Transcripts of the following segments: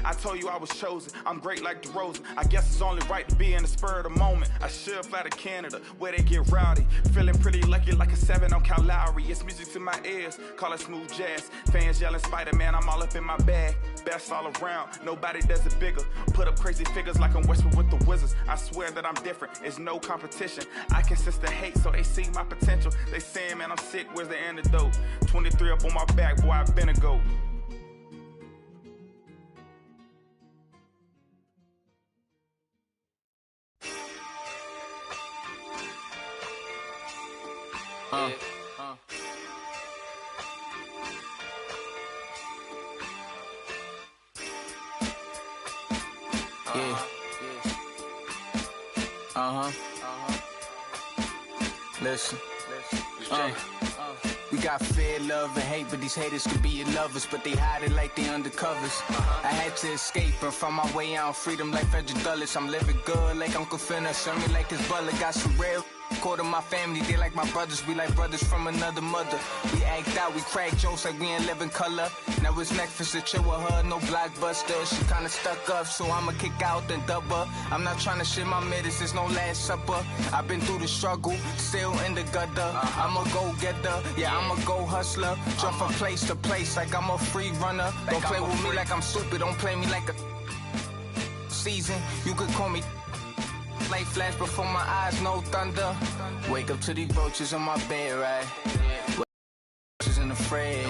I told you I was chosen. I'm great like DeRozan. I guess it's only right to be in the spur of the moment. I should fly to Canada, where they get rowdy. Feeling pretty lucky like a 7 on Cal Lowry. It's music to my ears, call it smooth jazz. Fans yelling Spider-Man, I'm all up in my bag. Best all around, nobody does it bigger. Put up crazy figures like I'm Westwood with the Wizards. I swear that I'm different, it's no competition. I can sense the hate, so they see my potential. They saying, man, I'm sick, where's the antidote? 23 up on my back, boy, I've been a goat. Listen. We got fear, love, and hate, but these haters could be your lovers, but they hide it like they undercovers. I had to escape and find my way out, freedom like Frederick Douglass. I'm living good like Uncle Finna, serve me like his butler. Got some real quarter my family, they like my brothers. We like brothers from another mother. We act out, we crack jokes like we ain't living color. Now it's Netflix to chill with her, no blockbuster. She kinda stuck up, so I'ma kick out then dub her. I'm not trying to shit my middies, there's no last supper. I've been through the struggle, still in the gutter. I'm a go-getter, yeah, I'm a go-hustler. Jump from place to place like I'm a free runner. Don't play with me like I'm stupid, don't play me like a season. You could call me light flash before my eyes, no thunder. Wake up to these roaches on my bed, right? Isn't afraid.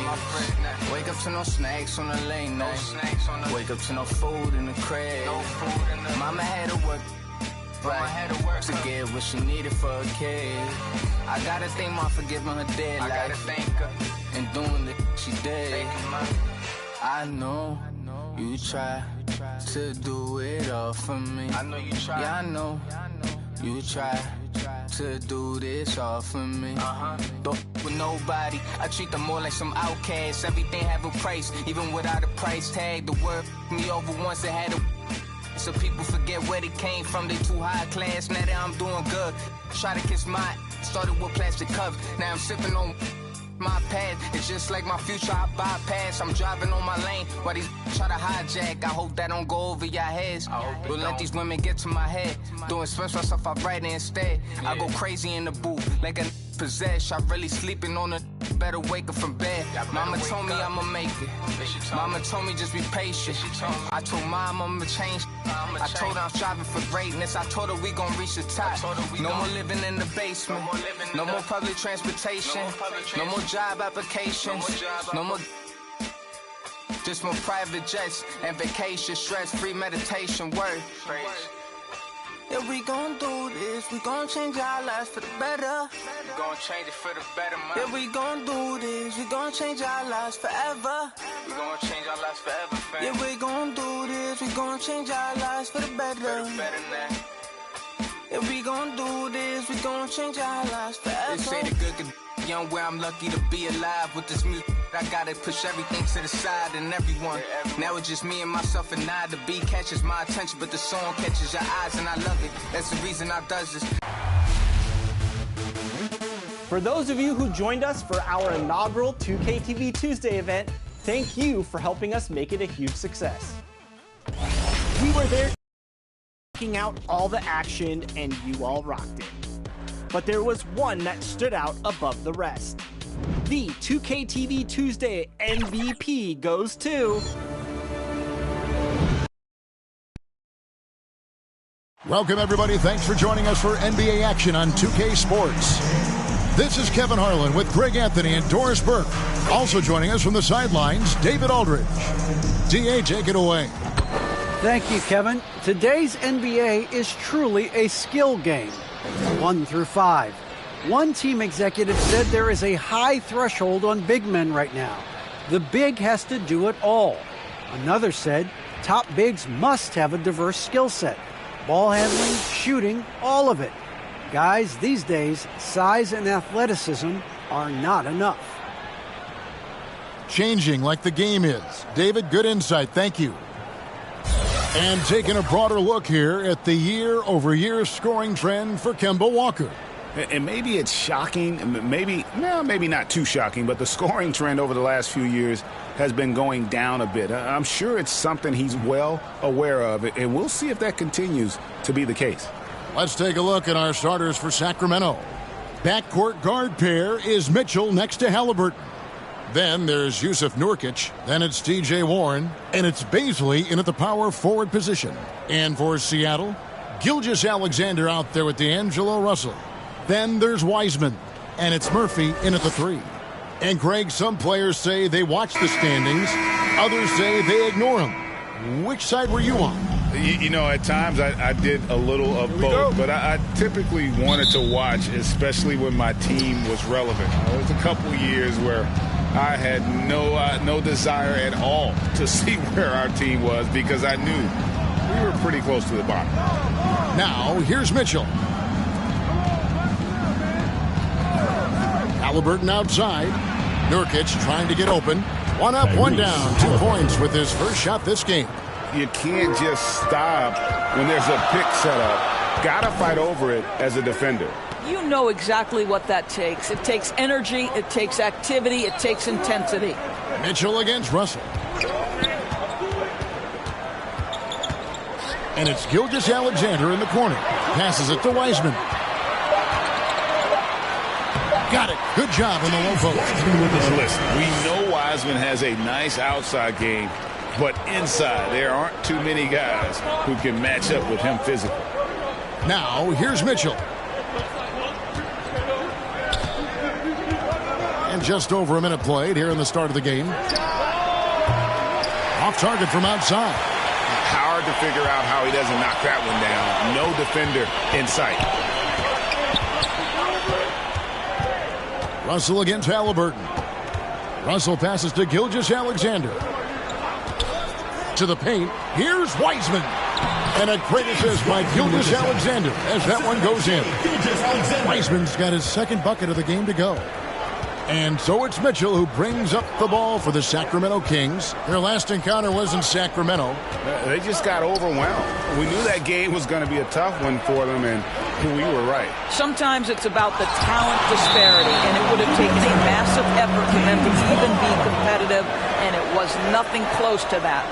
Wake up to no snacks on the late night. Wake up to no food in the crib. Mama had to work right to get what she needed for a kid. I gotta thank Mom for giving her dead life. I gotta thank her and doing the she did. I know you try to do it all for me. I know you try. Yeah, I know you try to do this all for me. Don't with nobody. I treat them more like some outcasts. Everything have a price, even without a price tag. The word me over once it had a. So people forget where they came from. They too high class. Now that I'm doing good, try to kiss my. Started with plastic cups. Now I'm sipping on. My path, it's just like my future, I bypass. I'm driving on my lane while these try to hijack. I hope that don't go over your heads. Don't let these women get to my head. Don't express myself, I write it instead. I go crazy in the booth like a possessed. I really sleeping on a better wake up from bed. Mama told me I'ma make it. Mama told me just be patient. I told Mom I'ma change. I told her I'm striving for greatness. I told her we gon' reach the top. No more living in the basement. No more public transportation. No more job applications. No more. Just more private jets and vacation. Stress-free meditation. Word. Yeah, we gon' do this. We gon' change our lives for the better. We gon' change it for the better, man. Yeah, we gon' do this. We gon' change our lives forever. We gon' change our lives forever, fam. Yeah, we gon' do this. We gon' change our lives for the better. For the better now. Yeah, we gon' do this. We gon' change our lives forever. They say the good could young where I'm lucky to be alive with this music. I gotta push everything to the side and everyone. Now it's just me and myself and I. The beat catches my attention, but the song catches your eyes and I love it. That's the reason I does this. For those of you who joined us for our inaugural 2K TV Tuesday event, thank you for helping us make it a huge success. We were there checking out all the action and you all rocked it. But there was one that stood out above the rest. The 2K TV Tuesday MVP goes to... Welcome, everybody. Thanks for joining us for NBA action on 2K Sports. This is Kevin Harlan with Greg Anthony and Doris Burke. Also joining us from the sidelines, David Aldridge. DA, take it away. Thank you, Kevin. Today's NBA is truly a skill game. 1 through 5. One team executive said there is a high threshold on big men right now. The big has to do it all. Another said top bigs must have a diverse skill set. Ball handling, shooting, all of it. Guys, these days, size and athleticism are not enough. Changing like the game is. David, good insight. Thank you. And taking a broader look here at the year-over-year scoring trend for Kemba Walker. And maybe it's shocking, maybe not too shocking, but the scoring trend over the last few years has been going down a bit. I'm sure it's something he's well aware of, and we'll see if that continues to be the case. Let's take a look at our starters for Sacramento. Backcourt guard pair is Mitchell next to Halliburton. Then there's Yusuf Nurkic. Then it's T.J. Warren. And it's Baisley in at the power forward position. And for Seattle, Gilgeous-Alexander out there with D'Angelo Russell. Then there's Wiseman. And it's Murphy in at the 3. And Greg, some players say they watch the standings. Others say they ignore them. Which side were you on? You know, at times I did a little of both, but I typically wanted to watch, especially when my team was relevant. There was a couple years where I had no desire at all to see where our team was because I knew we were pretty close to the bottom. Now, here's Mitchell. Halliburton outside. Nurkic trying to get open. One up, one down. 2 points with his first shot this game. You can't just stop when there's a pick set up. Gotta fight over it as a defender. You know exactly what that takes. It takes energy, it takes activity, it takes intensity. Mitchell against Russell. And it's Gilgeous-Alexander in the corner. Passes it to Wiseman. Got it. Good job in the low post. Listen, we know Wiseman has a nice outside game, but inside there aren't too many guys who can match up with him physically. Now, here's Mitchell. And just over a minute played here in the start of the game. Off target from outside. Hard to figure out how he doesn't knock that one down. No defender in sight. Russell against Halliburton. Russell passes to Gilgeous-Alexander. To the paint. Here's Wiseman. And a great assist by Gilgeous-Alexander as that one goes in. Wiseman's got his second bucket of the game to go. And so it's Mitchell who brings up the ball for the Sacramento Kings. Their last encounter was in Sacramento. They just got overwhelmed. We knew that game was going to be a tough one for them, and we were right. Sometimes it's about the talent disparity, and it would have taken a massive effort for them to even be competitive, and it was nothing close to that.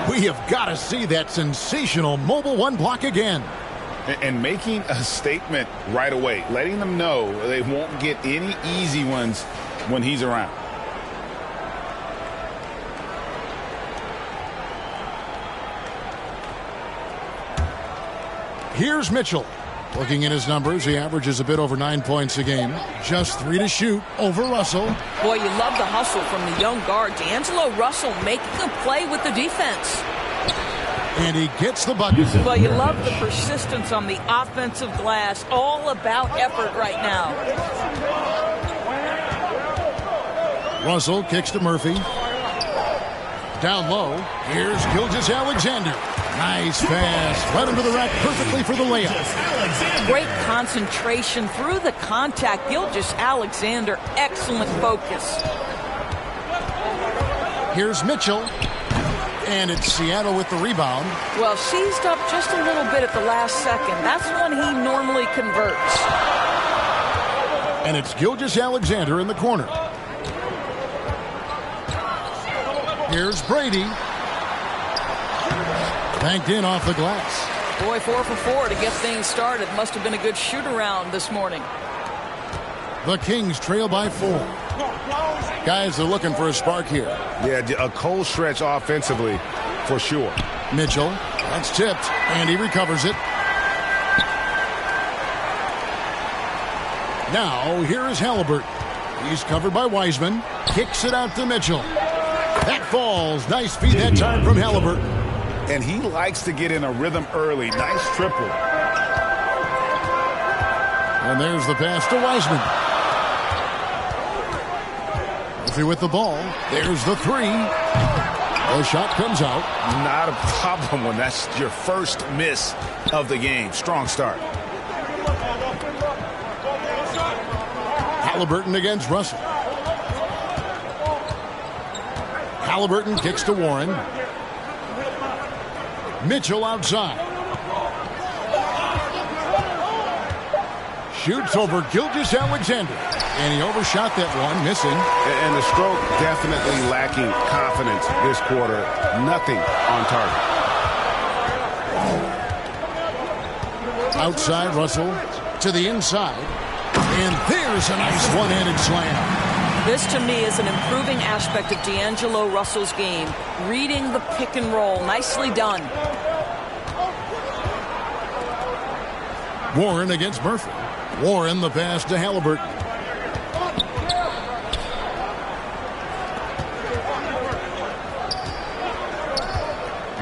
We have got to see that sensational mobile one block again. And making a statement right away, letting them know they won't get any easy ones when he's around. Here's Mitchell. Looking at his numbers, he averages a bit over 9 points a game. Just 3 to shoot over Russell. Boy, you love the hustle from the young guard. D'Angelo Russell making a play with the defense. And he gets the bucket. Well, you love the persistence on the offensive glass. All about effort right now. Russell kicks to Murphy. Down low. Here's Gilgeous-Alexander. Nice pass. Right into the rack perfectly for the layup. Great concentration through the contact. Gilgeous-Alexander, excellent focus. Here's Mitchell. And it's Seattle with the rebound. Well, seized up just a little bit at the last second. That's when he normally converts. And it's Gilgeous-Alexander in the corner. Here's Brady. Banked in off the glass. Boy, 4 for 4 to get things started. Must have been a good shoot-around this morning. The Kings trail by 4. Guys are looking for a spark here. Yeah, a cold stretch offensively for sure. Mitchell, that's tipped, and he recovers it. Now, here is Halliburton. He's covered by Wiseman. Kicks it out to Mitchell. That falls. Nice feed that time from Halliburton. And he likes to get in a rhythm early. Nice triple. And there's the pass to Wiseman. With the ball. There's the 3. The shot comes out. Not a problem when that's your first miss of the game. Strong start. Halliburton against Russell. Halliburton kicks to Warren. Mitchell outside. shoots over Gilgeous-Alexander. And he overshot that one, missing. And the stroke definitely lacking confidence this quarter. Nothing on target. Outside, Russell to the inside. And there's a nice one-handed slam. This, to me, is an improving aspect of D'Angelo Russell's game. Reading the pick and roll. Nicely done. Warren against Murphy. Warren the pass to Halliburton.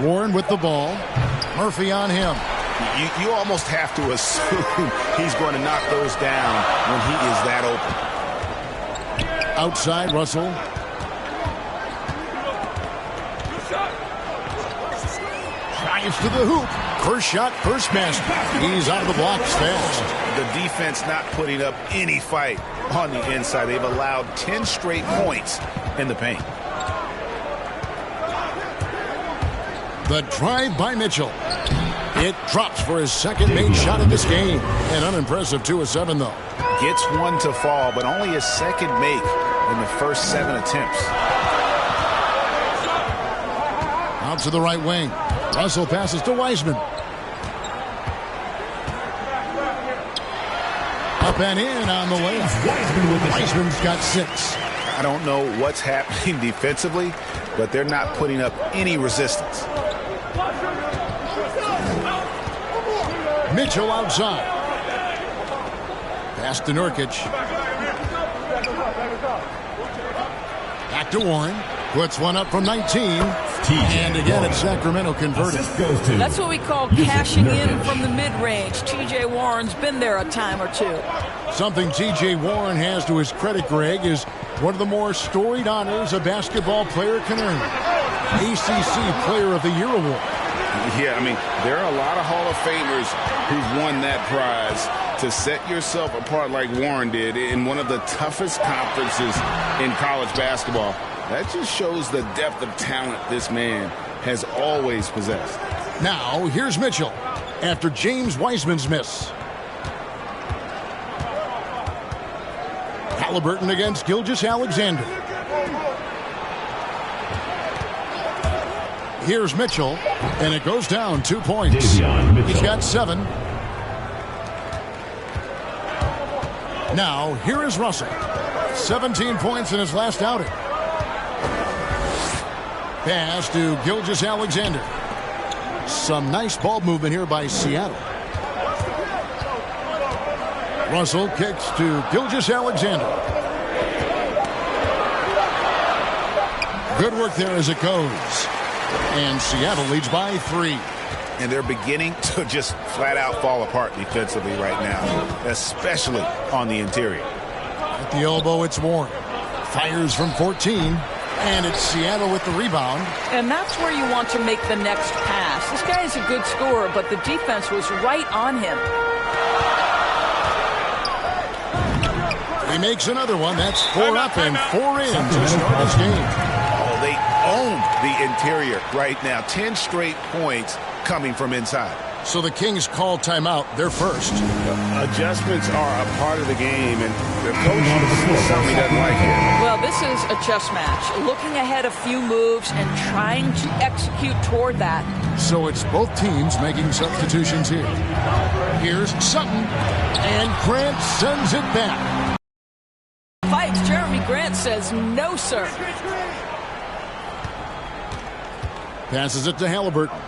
Warren with the ball. Murphy on him. You almost have to assume he's going to knock those down when he is that open. Outside, Russell. Drives to the hoop. First shot, first basket. He's out of the blocks fast. The defense not putting up any fight on the inside. They've allowed 10 straight points in the paint. The drive by Mitchell. It drops for his second main shot of this game. An unimpressive 2 of 7, though. Gets one to fall, but only his second make in the first 7 attempts. Out to the right wing. Russell passes to Wiseman. Up and in on the layup. Wiseman's got 6. I don't know what's happening defensively, but they're not putting up any resistance. Mitchell outside. Pass to Nurkic. Back to Warren. Puts one up from 19. And again, it's Sacramento converted. That's what we call cashing in from the mid-range. T.J. Warren's been there a time or two. Something T.J. Warren has to his credit, Greg, is one of the more storied honors a basketball player can earn. ACC Player of the Year award. Yeah, I mean, there are a lot of Hall of Famers who've won that prize. To set yourself apart like Warren did in one of the toughest conferences in college basketball, that just shows the depth of talent this man has always possessed. Now, here's Mitchell after James Wiseman's miss. Halliburton against Gilgeous-Alexander. Here's Mitchell, and it goes down 2 points. He's got 7. Now, here is Russell. 17 points in his last outing. Pass to Gilgeous-Alexander. Some nice ball movement here by Seattle. Russell kicks to Gilgeous-Alexander. Good work there as it goes. And Seattle leads by 3. And they're beginning to just flat out fall apart defensively right now, especially on the interior. At the elbow, it's Warren. Fires from 14, and it's Seattle with the rebound. And that's where you want to make the next pass. This guy is a good scorer, but the defense was right on him. He makes another one. That's 4 up and 4 in to start this game. Oh, they own the interior right now. 10 straight points coming from inside. So the Kings call timeout. They're first. Adjustments are a part of the game, and the coach certainly doesn't like it. Well, this is a chess match. Looking ahead a few moves and trying to execute toward that. So it's both teams making substitutions here. Here's Sutton, and Grant sends it back. Fights. Jeremy Grant says no, sir. Passes it to Halliburton.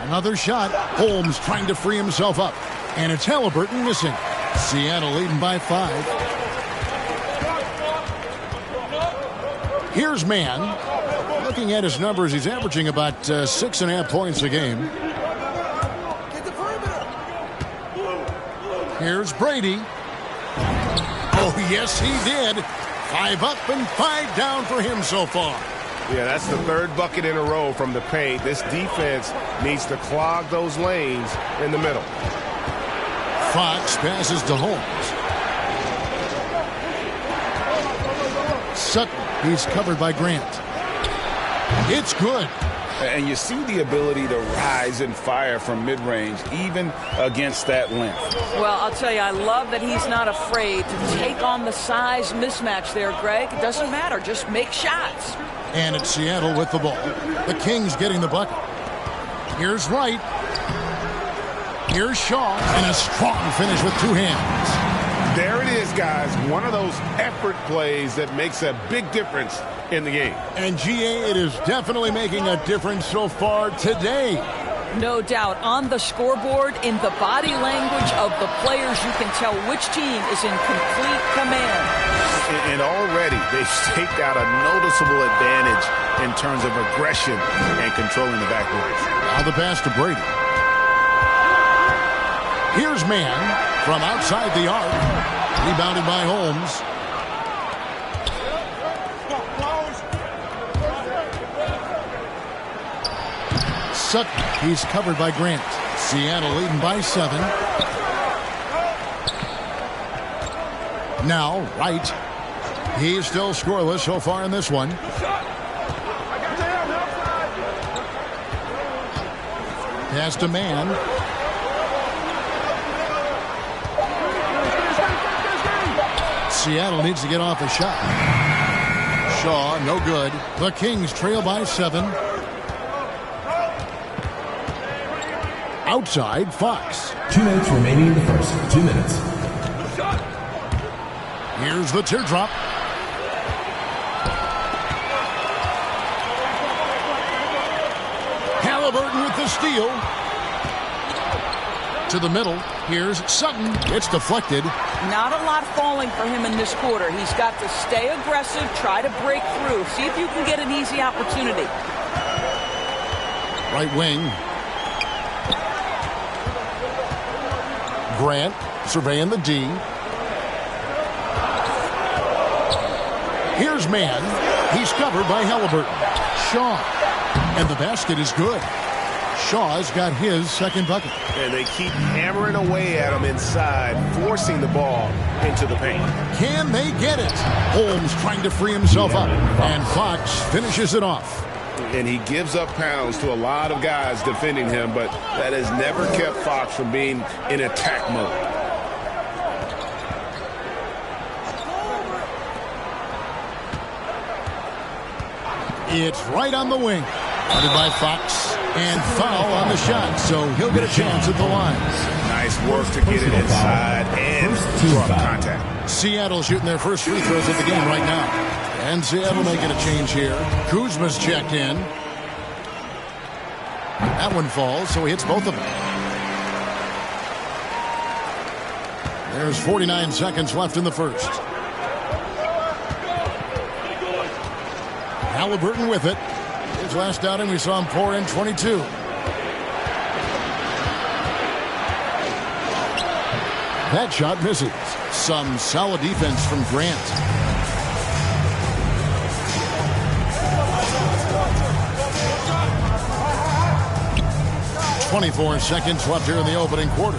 Another shot. Holmes trying to free himself up. And it's Halliburton missing. Seattle leading by 5. Here's Mann. Looking at his numbers, he's averaging about 6.5 points a game. Here's Brady. Oh, yes, he did. 5 up and 5 down for him so far. Yeah, that's the 3rd bucket in a row from the paint. This defense needs to clog those lanes in the middle. Fox passes to Holmes. Sutton, he's covered by Grant. It's good. And you see the ability to rise and fire from mid-range, even against that length. Well, I'll tell you, I love that he's not afraid to take on the size mismatch there, Greg. It doesn't matter. Just make shots. And it's Seattle with the ball. The Kings getting the bucket. Here's Wright. Here's Shaw. And a strong finish with two hands. There it is, guys. One of those effort plays that makes a big difference in the game. And GA, it is definitely making a difference so far today. No doubt. On the scoreboard, in the body language of the players, you can tell which team is in complete command. And already they've staked out a noticeable advantage in terms of aggression and controlling the backboard. Now the pass to Brady. Here's Mann from outside the arc. Rebounded by Holmes. Sutton, he's covered by Grant. Seattle leading by 7. Now, Wright. He's still scoreless so far in this one. Pass to Mann. Seattle needs to get off a shot. Shaw, no good. The Kings trail by 7. Outside, Fox. 2 minutes remaining in the first. 2 minutes. Here's the teardrop. Halliburton with the steal. To the middle. Here's Sutton. It's deflected. Not a lot falling for him in this quarter. He's got to stay aggressive, try to break through. See if you can get an easy opportunity. Right wing. Grant surveying the D. Here's Mann. He's covered by Halliburton. Shaw. And the basket is good. Shaw's got his second bucket. And they keep hammering away at him inside, forcing the ball into the paint. Can they get it? Holmes trying to free himself up. And Fox finishes it off. And he gives up pounds to a lot of guys defending him, but that has never kept Fox from being in attack mode. It's right on the wing. Guarded by Fox. And foul on the shot, so he'll get a chance at the line. Nice work to get it inside and draw contact. Seattle shooting their first free throws of the game right now. And Seattle making a change here. Kuzma's checked in. That one falls, so he hits both of them. There's 49 seconds left in the first. Halliburton with it. His last outing, we saw him pour in 22. That shot misses. Some solid defense from Grant. .24 seconds left here in the opening quarter.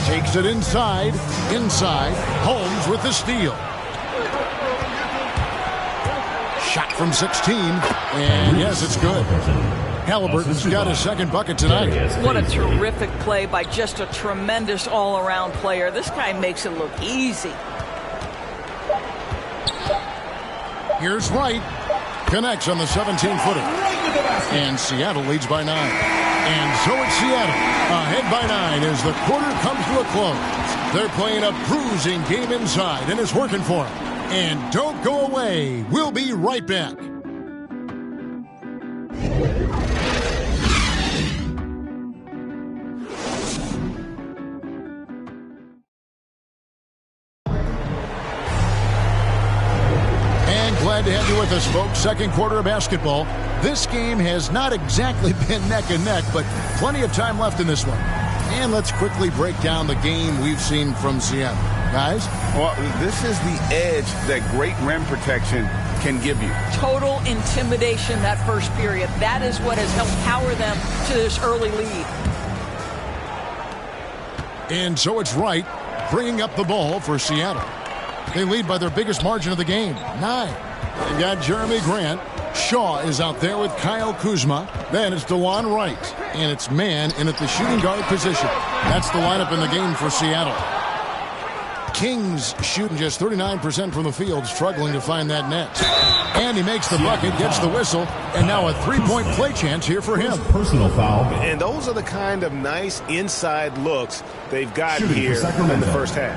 Takes it inside. Holmes with the steal. Shot from 16. And yes, it's good. Halliburton's got his second bucket tonight. What a terrific play by just a tremendous all-around player. This guy makes it look easy. Here's Wright. Connects on the 17-footer. And Seattle leads by 9. And so it's Seattle. Ahead by 9 as the quarter comes to a close. They're playing a bruising game inside, and it's working for them. And don't go away. We'll be right back. Glad to have you with us, folks. Second quarter of basketball. This game has not exactly been neck and neck, but plenty of time left in this one. And let's quickly break down the game we've seen from Seattle. Guys? Well, this is the edge that great rim protection can give you. Total intimidation that first period. That is what has helped power them to this early lead. And so it's Wright bringing up the ball for Seattle. They lead by their biggest margin of the game, 9. They've got Jeremy Grant Shaw is out there with Kyle Kuzma. Then it's DeLon Wright. And it's man in at the shooting guard position. That's the lineup in the game for Seattle. Kings shooting just 39% from the field, struggling to find that net. And he makes the bucket, gets the whistle, and now a three-point play chance here for him. Personal foul. And those are the kind of nice inside looks they've got here in the first half.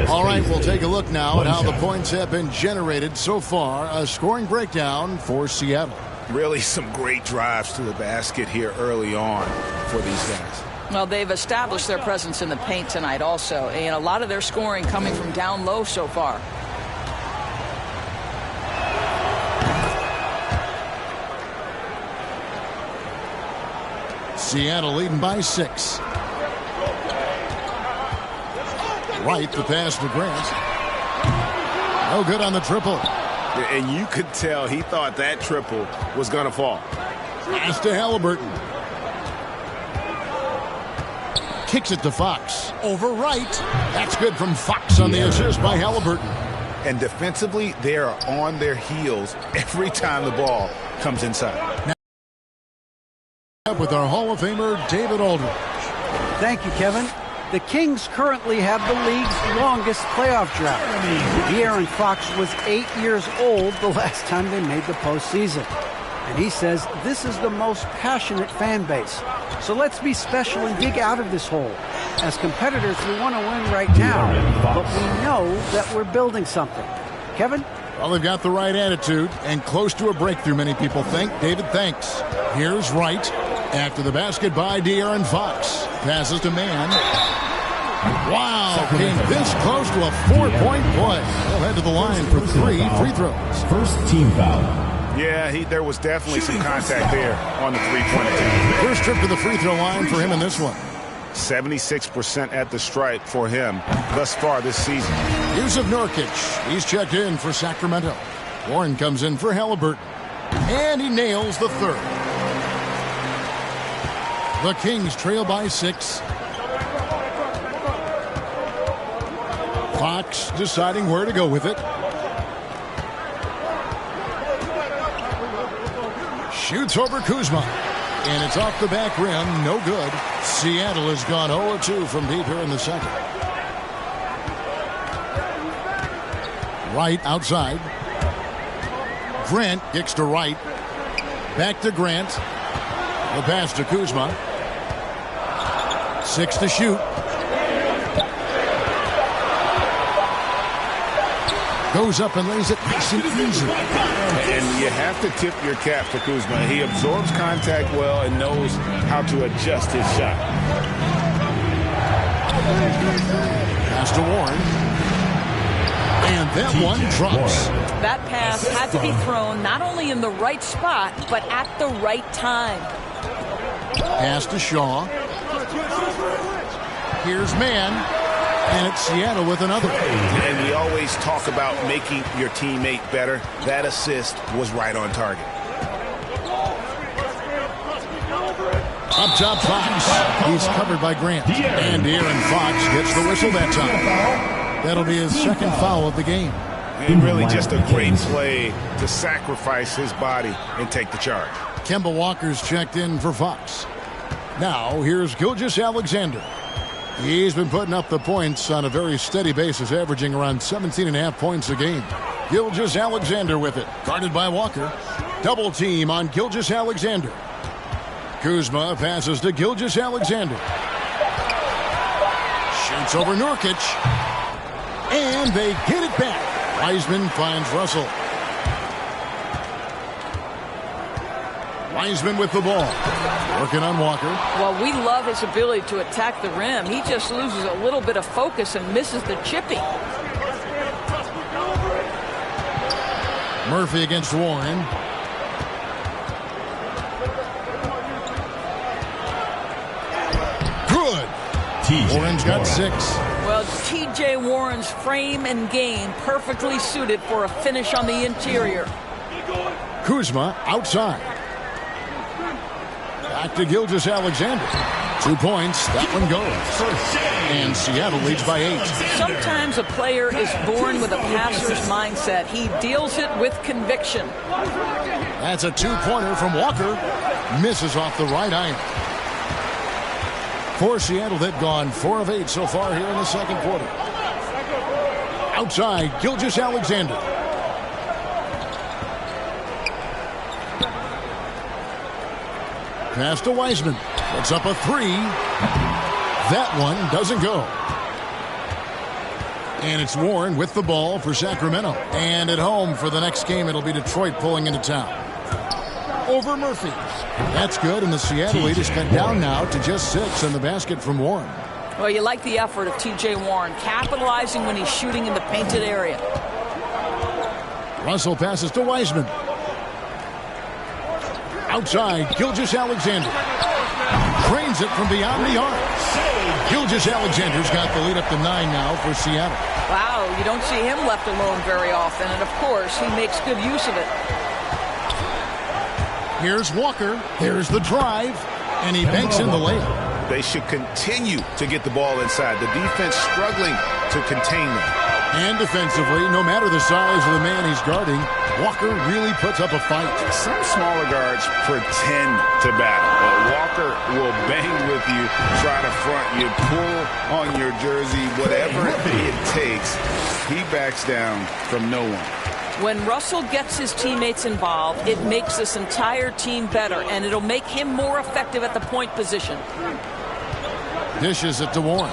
All right, we'll take a look now at how the points have been generated so far. A scoring breakdown for Seattle. Really some great drives to the basket here early on for these guys. Well, they've established their presence in the paint tonight also, and a lot of their scoring coming from down low so far. Seattle leading by 6. Wright, the pass to Grant. No good on the triple. And you could tell he thought that triple was going to fall. Pass to Halliburton. Kicks it to Fox. Over Wright. That's good from Fox on the assist by Halliburton. And defensively, they are on their heels every time the ball comes inside. Now up with our Hall of Famer, David Aldridge. Thank you, Kevin. The Kings currently have the league's longest playoff drought. De'Aaron Fox was 8 years old the last time they made the postseason. And he says this is the most passionate fan base. So let's be special and dig out of this hole. As competitors, we want to win right now, but we know that we're building something. Kevin? Well, they've got the right attitude and close to a breakthrough, many people think. David, thanks. Here's Wright. After the basket by De'Aaron Fox. Passes to man. Wow, came this close to a 4-point play. They'll head to the line for 3 free throws. First team foul. Yeah, there was definitely some contact there on the three-point attempt. First trip to the free throw line for him in this one. 76% at the stripe for him thus far this season. Yusuf Nurkic. He's checked in for Sacramento. Warren comes in for Halliburton. And he nails the third. The Kings trail by 6. Fox deciding where to go with it. Shoots over Kuzma. And it's off the back rim. No good. Seattle has gone 0-2 from deep here in the second. Wright outside. Grant kicks to Wright. Back to Grant. The pass to Kuzma. 6 to shoot. Goes up and lays it nice and easy. And you have to tip your cap to Kuzma. He absorbs contact well and knows how to adjust his shot. Pass to Warren. And that one drops. That pass had to be thrown not only in the right spot, but at the right time. Pass to Shaw. Here's man. And it's Seattle with another. And we always talk about making your teammate better. That assist was right on target. Up top, Fox. He's covered by Grant. And De'Aaron Fox gets the whistle that time. That'll be his second foul of the game. And really just a great play to sacrifice his body and take the charge. Kemba Walker's checked in for Fox. Now, here's Gilgeous-Alexander. He's been putting up the points on a very steady basis, averaging around 17.5 points a game. Gilgeous-Alexander with it. Guarded by Walker. Double team on Gilgeous-Alexander. Kuzma passes to Gilgeous-Alexander. Shoots over Nurkic. And they get it back. Wiseman finds Russell. Wiseman with the ball. Working on Walker. Well, we love his ability to attack the rim. He just loses a little bit of focus and misses the chipping. Murphy against Warren. Good. Warren's got 6. Well, T.J. Warren's frame and game perfectly suited for a finish on the interior. Kuzma outside. Back to Gilgeous-Alexander. 2 points. That one goes. And Seattle leads by 8. Sometimes a player is born with a passer's mindset. He deals it with conviction. That's a 2-pointer from Walker. Misses off the right iron. For Seattle, they've gone 4 of 8 so far here in the second quarter. Outside, Gilgeous-Alexander. Pass to Wiseman. Puts up a 3. That one doesn't go. And it's Warren with the ball for Sacramento. And at home for the next game, it'll be Detroit pulling into town. Over Murphy. That's good, and the Seattle lead is cut down now to just 6 in the basket from Warren. Well, you like the effort of T.J. Warren, capitalizing when he's shooting in the painted area. Russell passes to Wiseman. Outside, Gilgeous-Alexander. Trains it from beyond the arc. Gilgeous-Alexander's got the lead up to 9 now for Seattle. Wow, you don't see him left alone very often, and of course, he makes good use of it. Here's Walker. There's the drive, and he banks in the layup. They should continue to get the ball inside. The defense struggling to contain them. And defensively, no matter the size of the man he's guarding, Walker really puts up a fight. Some smaller guards pretend to battle, but Walker will bang with you, try to front you, pull on your jersey, whatever it takes. He backs down from no one. When Russell gets his teammates involved, it makes this entire team better, and it'll make him more effective at the point position. Dishes it to Warren.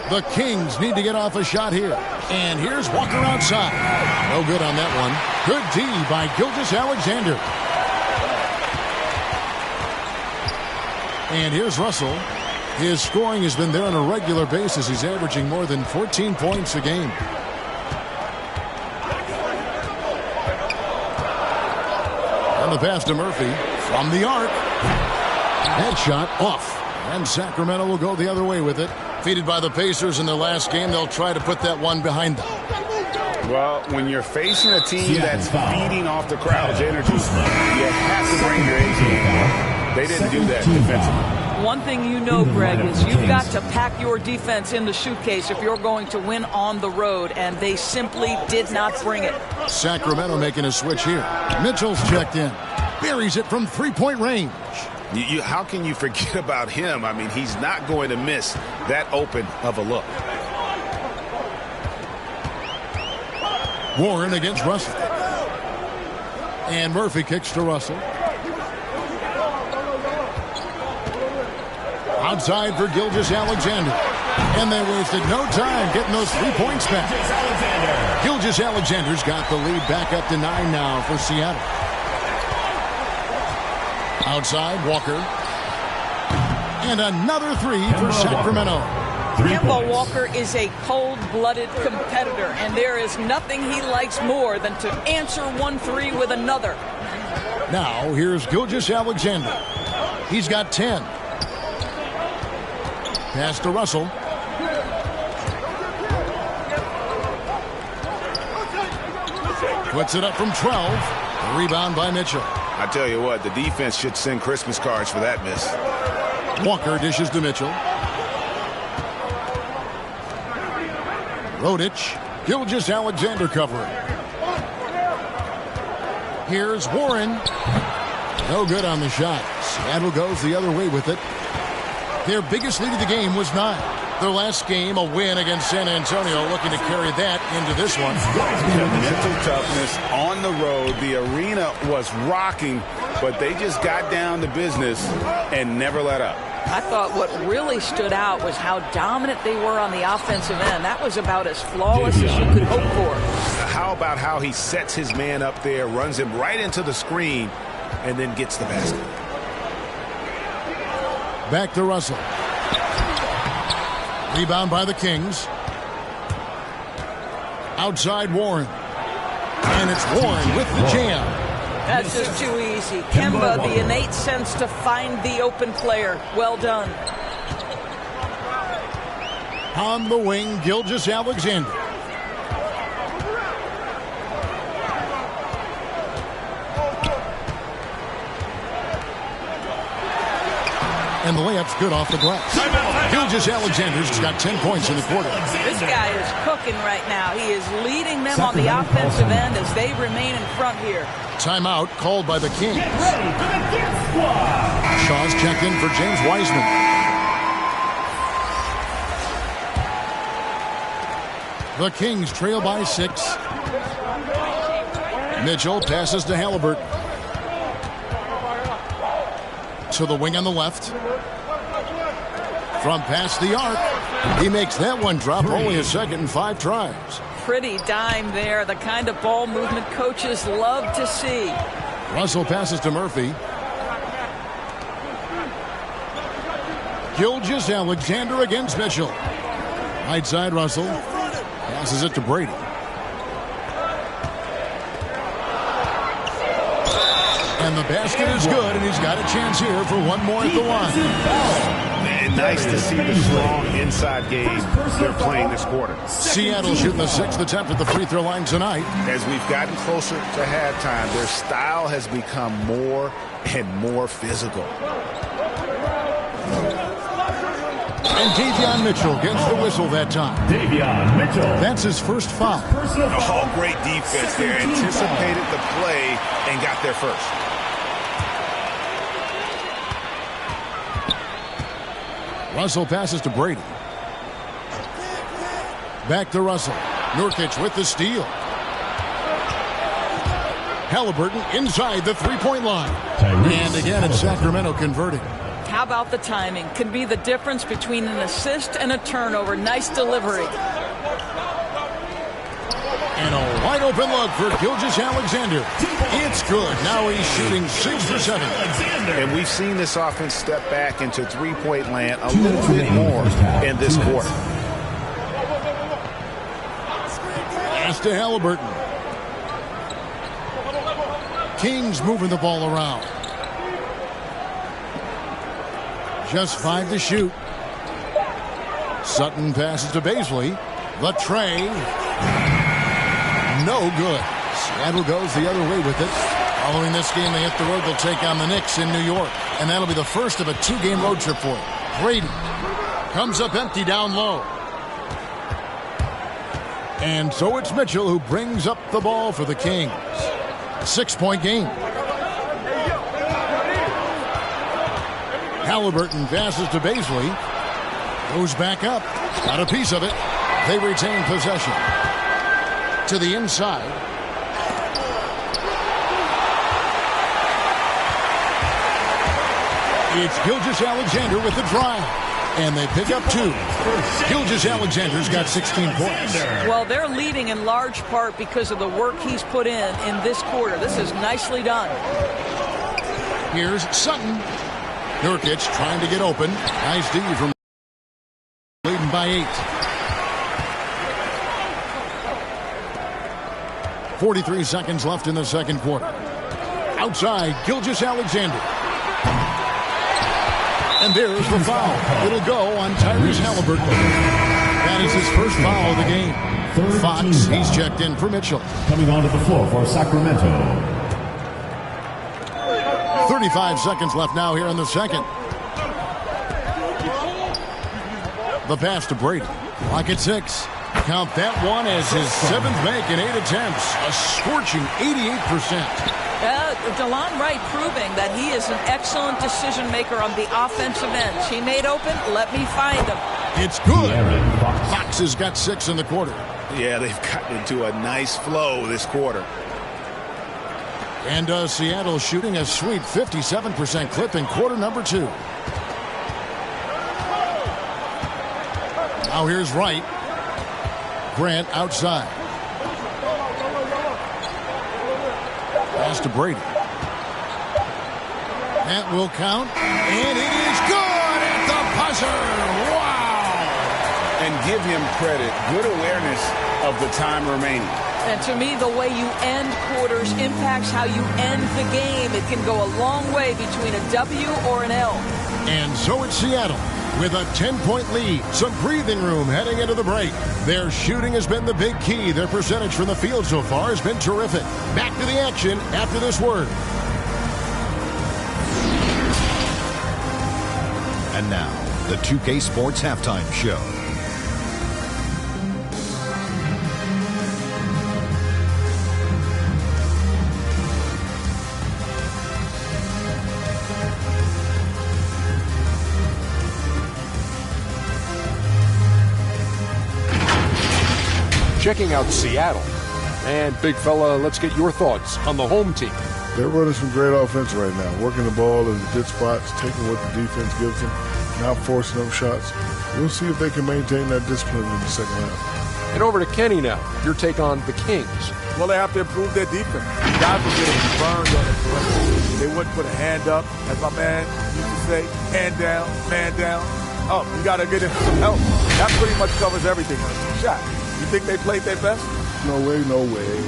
The Kings need to get off a shot here. And here's Walker outside. No good on that one. Good D by Gilgeous-Alexander. And here's Russell. His scoring has been there on a regular basis. He's averaging more than 14 points a game. And the pass to Murphy from the arc. That shot off. And Sacramento will go the other way with it. Defeated by the Pacers in their last game, they'll try to put that one behind them. Well, when you're facing a team that's feeding off the crowd's energy, you have to bring your A game. They didn't do that defensively. One thing you know, Greg, is you've got to pack your defense in the suitcase if you're going to win on the road, and they simply did not bring it. Sacramento making a switch here. Mitchell's checked in. Buries it from three-point range. How can you forget about him? I mean, he's not going to miss that open of a look. Warren against Russell. And Murphy kicks to Russell. Outside for Gilgeous-Alexander. And they wasted no time getting those 3 points back. Gilgeous-Alexander's got the lead back up to 9 now for Seattle. Outside, Walker. And another 3 for Sacramento. Kemba Walker is a cold-blooded competitor, and there is nothing he likes more than to answer 1-3 with another. Now, here's Gilgeous-Alexander. He's got 10. Pass to Russell. Puts it up from 12. Rebound by Mitchell. I tell you what, the defense should send Christmas cards for that miss. Walker dishes to Mitchell. Rodich. Gilgeous-Alexander covering. Here's Warren. No good on the shot. Seattle goes the other way with it. Their biggest lead of the game was 9. Their last game, a win against San Antonio, looking to carry that into this one. Mental toughness on the road. The arena was rocking, but they just got down to business and never let up. I thought what really stood out was how dominant they were on the offensive end. That was about as flawless as you could hope for. How about how he sets his man up there, runs him right into the screen, and then gets the basket. Back to Russell. Rebound by the Kings. Outside Warren. And it's Warren with the jam. That's just too easy. Kemba, the innate sense to find the open player. Well done. On the wing, Gilgeous-Alexander. And the layup's good off the glass. Gilgeous-Alexander's got 10 points in the quarter. This guy is cooking right now. He is leading them on the offensive end as they remain in front here. Timeout called by the Kings. Shaw's checked in for James Wiseman. The Kings trail by 6. Mitchell passes to Halliburton. To the wing on the left. From past the arc. He makes that one drop. Only a second and 5 tries. Pretty dime there. The kind of ball movement coaches love to see. Russell passes to Murphy. Gilgeous-Alexander against Mitchell. Right side Russell. Passes it to Brady. And the basket is good, and he's got a chance here for one more at the line. And nice to see the strong inside game they're playing this quarter. Seattle shooting the 6th attempt at the free throw line tonight. As we've gotten closer to halftime, their style has become more and more physical. And Davion Mitchell gets the whistle that time. Davion Mitchell. That's his first foul. Oh, great defense there. Anticipated the play and got there first. Russell passes to Brady. Back to Russell. Nurkic with the steal. Halliburton inside the three-point line. And again, it's Sacramento converting. How about the timing? Can be the difference between an assist and a turnover. Nice delivery. And a wide open look for Gilgeous-Alexander. It's good. Now he's shooting 6 for 7. And we've seen this offense step back into three-point land a little bit more in this quarter. Pass to Halliburton. Kings moving the ball around. Just 5 to shoot. Sutton passes to Baisley. The tray. No good. Seattle goes the other way with it. Following this game, they hit the road. They'll take on the Knicks in New York. And that'll be the first of a 2-game road trip for it. Brady comes up empty down low. And so it's Mitchell who brings up the ball for the Kings. 6-point game. Halliburton passes to Baisley. Goes back up. Got a piece of it. They retain possession. To the inside. It's Gilgeous-Alexander with the drive. And they pick up 2. Gilgeous-Alexander's got 16 points. Well, they're leading in large part because of the work he's put in this quarter. This is nicely done. Here's Sutton. Nurkic trying to get open. Nice D from leading by 8. 43 seconds left in the second quarter. Outside, Gilgeous-Alexander. And there's the foul. It'll go on Tyrese Halliburton. That is his first foul of the game. Fox, he's checked in for Mitchell. Coming onto the floor for Sacramento. 35 seconds left now here in the second. The pass to Brady. Clock at 6. Count that one as his 7th make in 8 attempts. A scorching 88%. DeLon Wright proving that he is an excellent decision maker on the offensive end. He made open, let me find him. It's good. Fox has got 6 in the quarter. Yeah, they've gotten into a nice flow this quarter. And Seattle shooting a sweet 57% clip in quarter number 2. Now here's Wright. Grant outside. Pass to Brady. That will count. And it is good at the buzzer. Wow. And give him credit. Good awareness of the time remaining. And to me, the way you end quarters impacts how you end the game. It can go a long way between a W or an L. And so it's Seattle with a 10-point lead. Some breathing room heading into the break. Their shooting has been the big key. Their percentage from the field so far has been terrific. Back to the action after this word. And now, the 2K Sports Halftime Show. Checking out Seattle. And, big fella, let's get your thoughts on the home team. They're running some great offense right now, working the ball in the good spots, taking what the defense gives them, not forcing up shots. We'll see if they can maintain that discipline in the second half. And over to Kenny now. Your take on the Kings. Well, they have to improve their defense. Guys were getting burned on the perimeter. They wouldn't put a hand up, as my man used to say, hand down, man down. Oh, you got to get him some help. That pretty much covers everything on a shot. You think they played their best? No way, no way.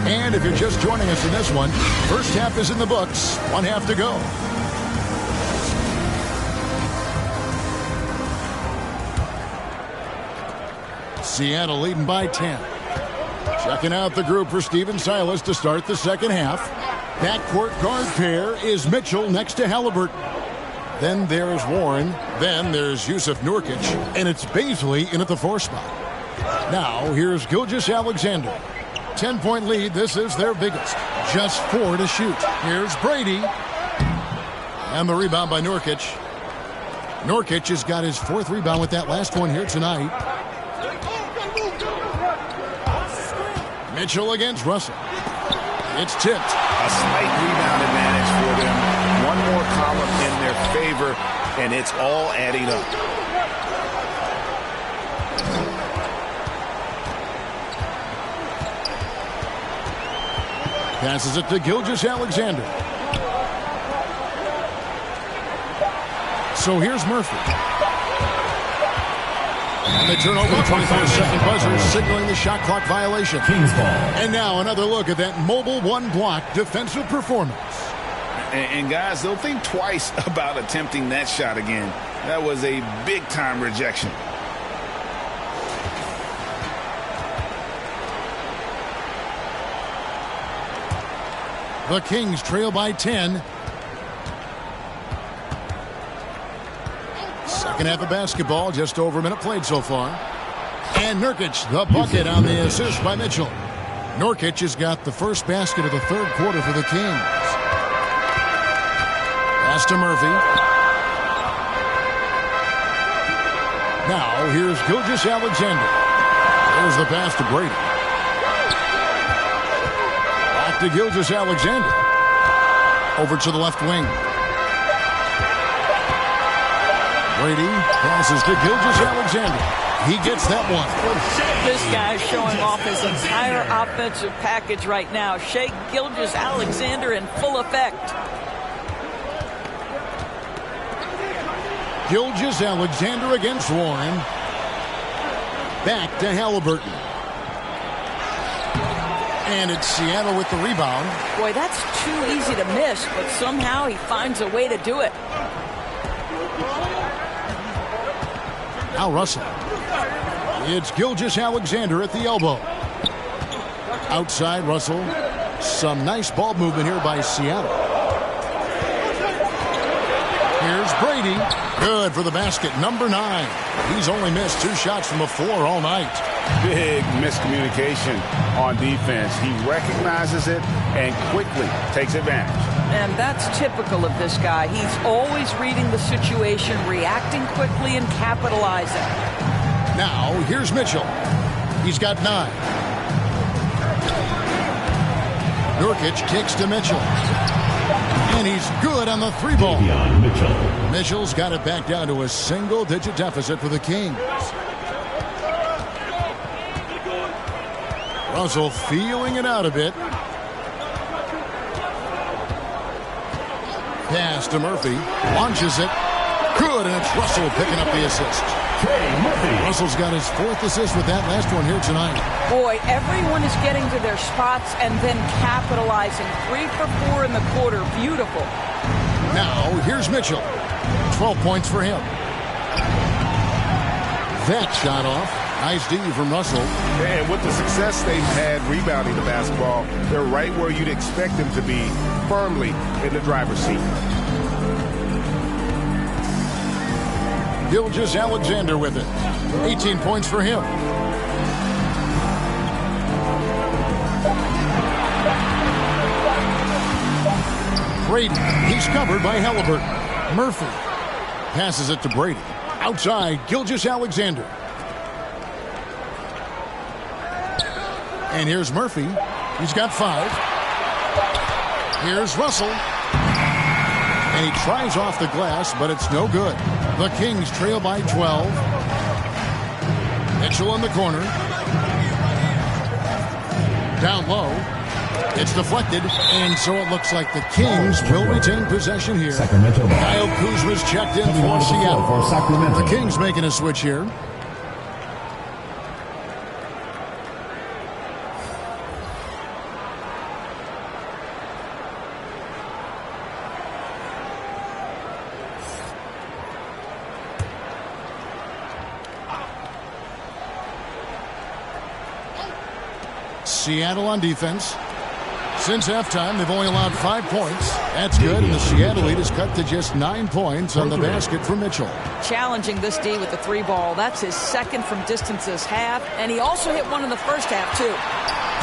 And if you're just joining us in this one, first half is in the books. One half to go. Seattle leading by 10. Checking out the group for Steven Silas to start the second half. Backcourt guard pair is Mitchell next to Halliburton. Then there's Warren. Then there's Yusuf Nurkic. And it's Baisley in at the 4 spot. Now here's Gilgeous-Alexander. 10-point lead. This is their biggest. Just 4 to shoot. Here's Brady. And the rebound by Nurkic. Nurkic has got his 4th rebound with that last one here tonight. Mitchell against Russell. It's tipped. A slight rebound advantage for them. One more column in their favor, and it's all adding up. Passes it to Gilgeous-Alexander. So here's Murphy. And they turn over the 24-second buzzer, signaling the shot clock violation. Kings ball. And now another look at that mobile one-block defensive performance. And guys, they'll think twice about attempting that shot again. That was a big-time rejection. The Kings trail by 10. Second half of basketball, just over a minute played so far. And Nurkic, the bucket on the assist by Mitchell. Nurkic has got the first basket of the third quarter for the Kings. Pass to Murphy. Now, here's Gilgeous-Alexander. There's the pass to Brady. Back to Gilgeous-Alexander. Over to the left wing. Brady passes to Gilgeous-Alexander. He gets that one. This guy's showing off his entire offensive package right now. Shea Gilgeous-Alexander in full effect. Gilgeous-Alexander against Warren. Back to Halliburton. And it's Seattle with the rebound. Boy, that's too easy to miss, but somehow he finds a way to do it. Now Russell. It's Gilgeous-Alexander at the elbow. Outside Russell. Some nice ball movement here by Seattle. Here's Brady. Good for the basket. Number 9. He's only missed 2 shots from the floor all night. Big miscommunication on defense. He recognizes it and quickly takes advantage. And that's typical of this guy. He's always reading the situation, reacting quickly, and capitalizing. Now, here's Mitchell. He's got 9. Nurkic kicks to Mitchell. And he's good on the 3-ball. Mitchell's got it back down to a single-digit deficit for the Kings. Russell feeling it out a bit. Pass to Murphy. Launches it. Good, and it's Russell picking up the assist. Russell's got his 4th assist with that last one here tonight. Boy, everyone is getting to their spots and then capitalizing. 3 for 4 in the quarter. Beautiful. Now, here's Mitchell. 12 points for him. That shot off. Nice D from Russell. And with the success they've had rebounding the basketball, they're right where you'd expect them to be, firmly in the driver's seat. Gilgeous-Alexander with it. 18 points for him. Brady, he's covered by Halliburton. Murphy passes it to Brady. Outside, Gilgeous-Alexander. And here's Murphy. He's got 5. Here's Russell. And he tries off the glass, but it's no good. The Kings trail by 12. Mitchell in the corner. Down low. It's deflected, and so it looks like the Kings will retain possession here. Sacramento. Kyle Kuzma's checked in for Seattle. For Sacramento. The Kings making a switch here. Seattle on defense. Since halftime, they've only allowed 5 points. That's good, and the Seattle lead is cut to just 9 points on the basket for Mitchell. Challenging this D with the 3 ball. That's his 2nd from distance this half, and he also hit one in the first half, too.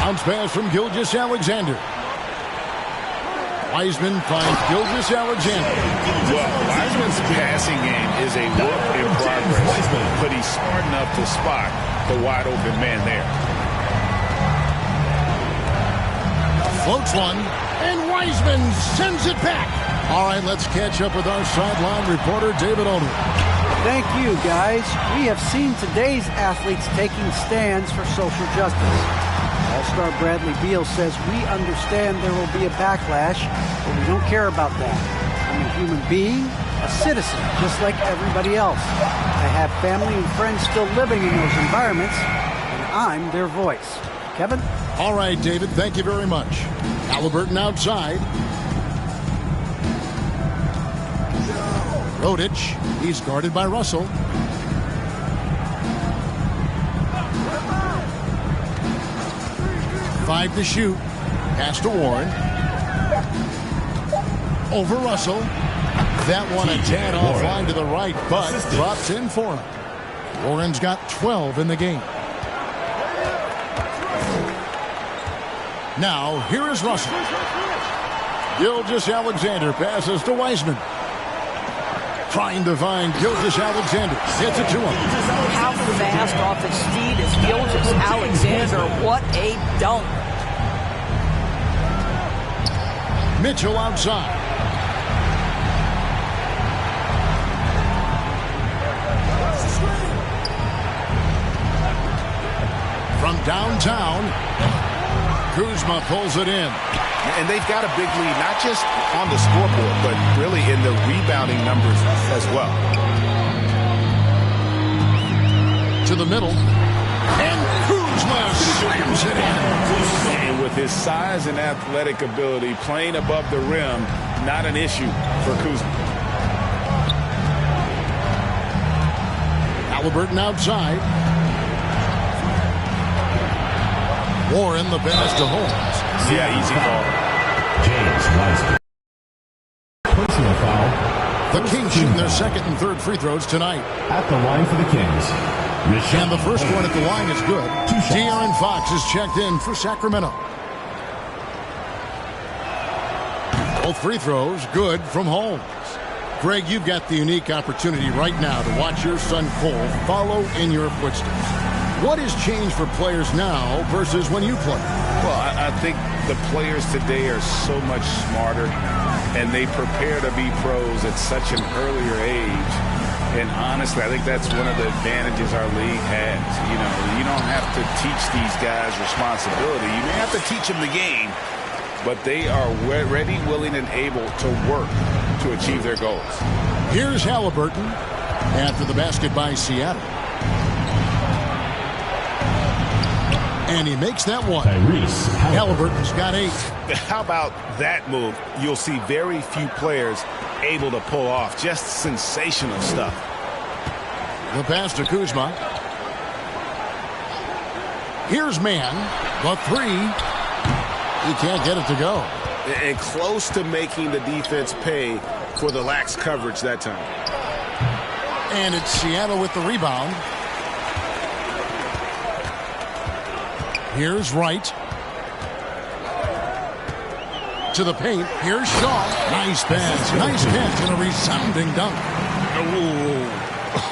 Bounce pass from Gilgeous-Alexander. Wiseman finds Gilgeous-Alexander. Well, Wiseman's passing game is a work in progress, but he's smart enough to spot the wide-open man there. Floats one, and Wiseman sends it back. All right, let's catch up with our sideline reporter, David Aldridge. Thank you, guys. We have seen today's athletes taking stands for social justice. All-star Bradley Beal says, we understand there will be a backlash, but we don't care about that. I'm a human being, a citizen, just like everybody else. I have family and friends still living in those environments, and I'm their voice. Kevin? All right, David, thank you very much. Halliburton outside. Rodic, he's guarded by Russell. Five to shoot. Pass to Warren. Over Russell. That one a tad offline to the right, but drops in for him. Warren's got 12 in the game. Now, here is Russell. Gilgeous-Alexander passes to Wiseman. Trying to find Gilgeous-Alexander. Gets it to him. How fast off his feet is Gilgeous-Alexander. What a dunk. Mitchell outside. From downtown, Kuzma pulls it in. And they've got a big lead, not just on the scoreboard, but really in the rebounding numbers as well. To the middle. And Kuzma slams it in. And with his size and athletic ability, playing above the rim, not an issue for Kuzma. Halliburton outside. Warren the pass to Holmes. Yeah, easy ball. James Wiseman. Personal foul. The Kings shooting their second and third free throws tonight. At the line for the Kings. And the first one at the line is good. De'Aaron Fox is checked in for Sacramento. Both free throws good from Holmes. Greg, you've got the unique opportunity right now to watch your son Cole follow in your footsteps. What has changed for players now versus when you played? Well, I think the players today are so much smarter, and they prepare to be pros at such an earlier age. And honestly, I think that's one of the advantages our league has. You know, you don't have to teach these guys responsibility. You may have to teach them the game, but they are ready, willing, and able to work to achieve their goals. Here's Halliburton after the basket by Seattle. And he makes that one. Halliburton's got 8. How about that move? You'll see very few players able to pull off. Just sensational stuff. The pass to Kuzma. Here's Mann. The 3. He can't get it to go. And close to making the defense pay for the lax coverage that time. And it's Seattle with the rebound. Here's Wright. To the paint. Here's Shaw. Nice pass. Nice catch and a resounding dunk.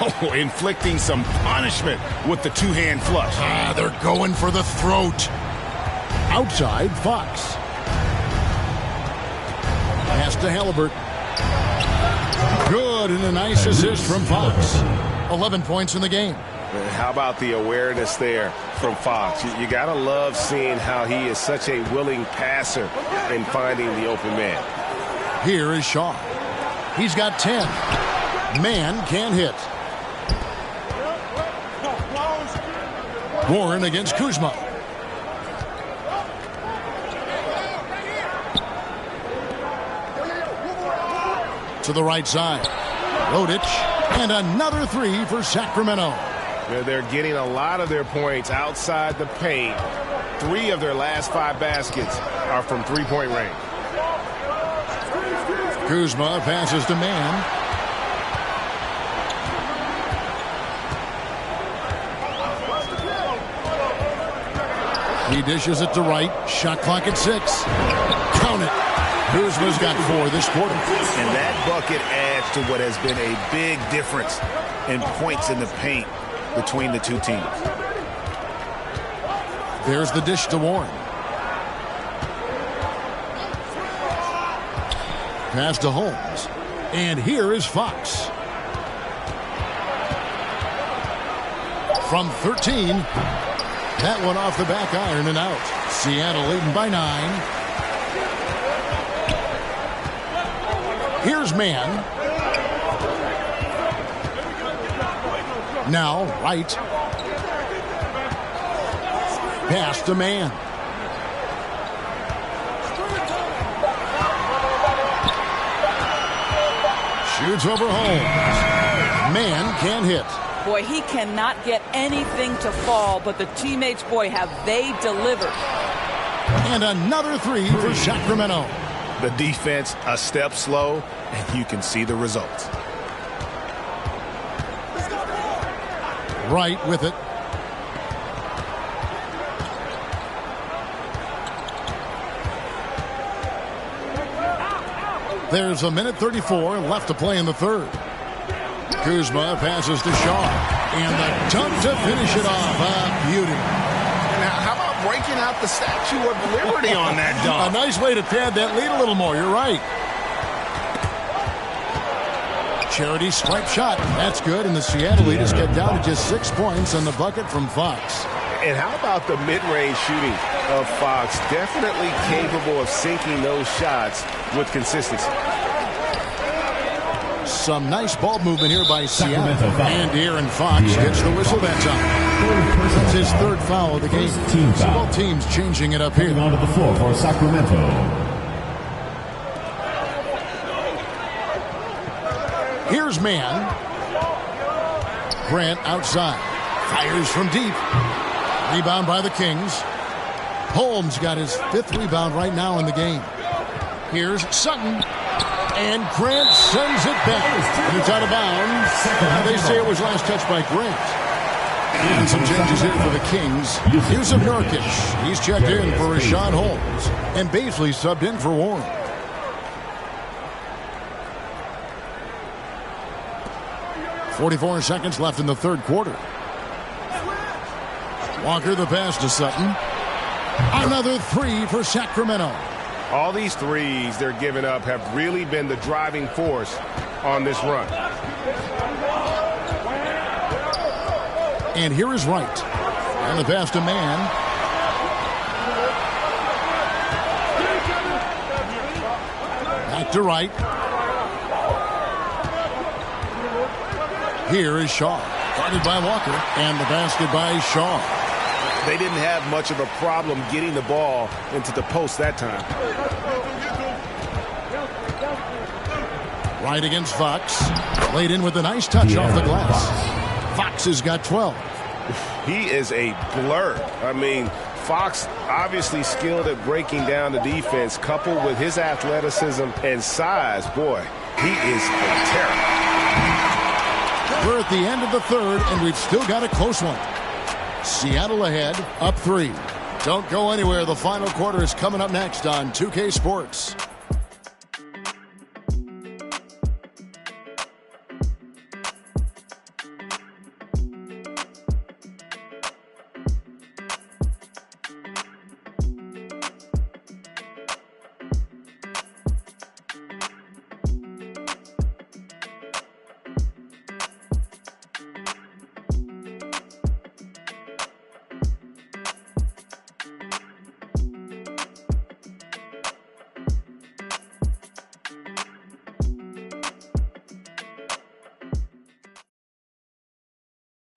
Oh, inflicting some punishment with the two-hand flush. They're going for the throat. Outside, Fox. Pass to Halliburton. Good, and a nice assist from Fox. 11 points in the game. How about the awareness there from Fox? You got to love seeing how he is such a willing passer in finding the open man. Here is Shaw. He's got 10. Man can't hit. Warren against Kuzma. To the right side. Rodic. And another 3 for Sacramento. They're getting a lot of their points outside the paint. 3 of their last 5 baskets are from three-point range. Kuzma passes to Mann. He dishes it to Wright. Shot clock at 6. Count it. Kuzma's got 4 this quarter. And that bucket adds to what has been a big difference in points in the paint between the two teams. There's the dish to Warren. Pass to Holmes. And here is Fox. From 13. That one off the back iron and out. Seattle leading by 9. Here's Mann. Now Wright. Pass to Mann. Shoots over Holmes. Mann can't hit. Boy, he cannot get anything to fall, but the teammates, boy, have they delivered. And another 3 for Sacramento. The defense a step slow, and you can see the results. Wright with it. There's a minute 34 left to play in the third. Kuzma passes to Shaw. And the dunk to finish it off. A beauty. Now, how about breaking out the Statue of Liberty on that dunk? A nice way to pad that lead a little more. You're right. Charity stripe shot. That's good. And the Seattle lead has got down to just 6 points on the bucket from Fox. And how about the mid-range shooting of Fox? Definitely capable of sinking those shots with consistency. Some nice ball movement here by Seattle. And Aaron Fox gets the whistle that time. That's his 3rd foul of the game. So both teams changing it up here. Onto the floor for Sacramento. Here's Mann. Grant outside. Fires from deep. Rebound by the Kings. Holmes got his 5th rebound right now in the game. Here's Sutton. And Grant sends it back. And it's out of bounds. They say it was last touched by Grant. And some changes here for the Kings. Yusuf Nurkic. He's checked in for Rashawn Holmes. And Baisley subbed in for Warren. .44 seconds left in the third quarter. Walker the pass to Sutton. Another 3 for Sacramento. All these threes they're giving up have really been the driving force on this run. And here is Wright. And the pass to Mann. Back to Wright. Here is Shaw. Guarded by Walker. And the basket by Shaw. They didn't have much of a problem getting the ball into the post that time. Right against Fox. Laid in with a nice touch off the glass. Fox has got 12. He is a blur. I mean, Fox obviously skilled at breaking down the defense, coupled with his athleticism and size. Boy, he is a terror. We're at the end of the third, and we've still got a close one. Seattle ahead, up 3. Don't go anywhere. The final quarter is coming up next on 2K Sports.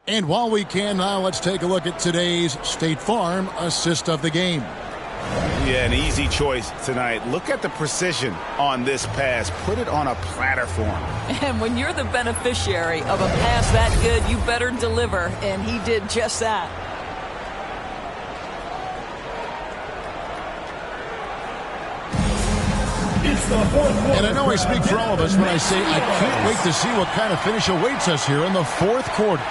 And while we can now, let's take a look at today's State Farm assist of the game. Yeah, an easy choice tonight. Look at the precision on this pass. Put it on a platter for him. And when you're the beneficiary of a pass that good, you better deliver. And he did just that. And I know I speak for all of us when I say I can't wait to see what kind of finish awaits us here in the fourth quarter.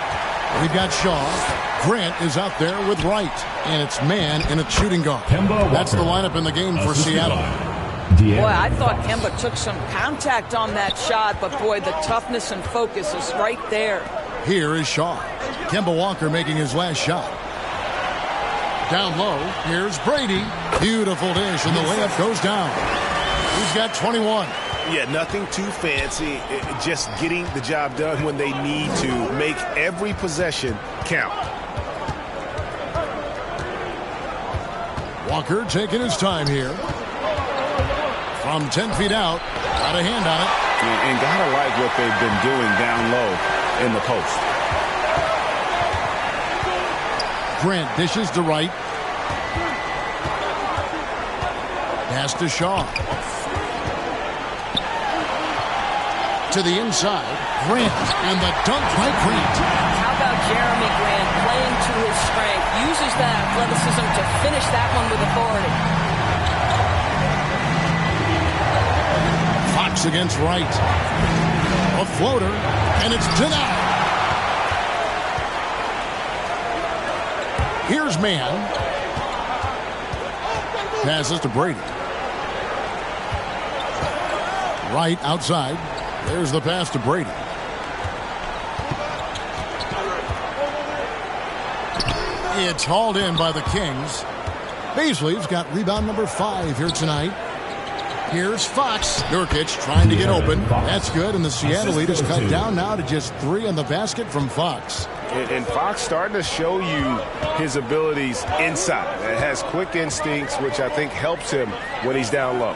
We've got Shaw. Grant is out there with Wright. And it's man in a shooting guard. That's the lineup in the game for Seattle. Boy, I thought Kemba took some contact on that shot, but boy, the toughness and focus is right there. Here is Shaw. Kemba Walker making his last shot. Down low, here's Brady. Beautiful dish, and the layup goes down. He's got 21. Yeah, nothing too fancy. Just getting the job done when they need to. Make every possession count. Walker taking his time here. From 10 feet out. Got a hand on it. And gotta like what they've been doing down low in the post. Grant dishes to Wright. Pass to Shaw. To the inside, Grant, and the dunk by Grant. How about Jeremy Grant playing to his strength, uses that athleticism to finish that one with authority. Fox against Wright. A floater, and it's denied. Here's man. Passes to Brady. Wright outside. There's the pass to Brady. It's hauled in by the Kings. Baisley's got rebound number 5 here tonight. Here's Fox. Nurkic trying to get open. That's good, and the Seattle lead is cut down now to just 3 on the basket from Fox. And Fox starting to show you his abilities inside. It has quick instincts, which I think helps him when he's down low.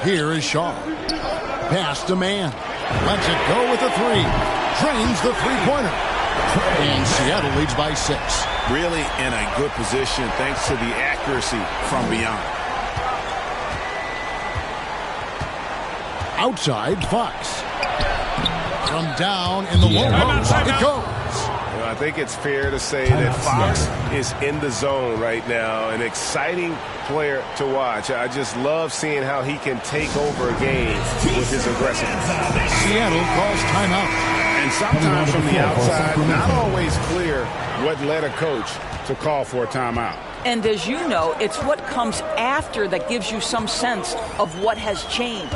Here is Shaw. Pass to man. Lets it go with the 3. Drains the three-pointer. And Seattle leads by 6. Really in a good position thanks to the accuracy from beyond. Outside, Fox. From down in the low post, it goes. Well, I think it's fair to say that Fox is in the zone right now. An exciting player to watch. I just love seeing how he can take over a game with his aggressiveness. Seattle calls timeout. And sometimes from the outside, not always clear what led a coach to call for a timeout. And as you know, it's what comes after that gives you some sense of what has changed.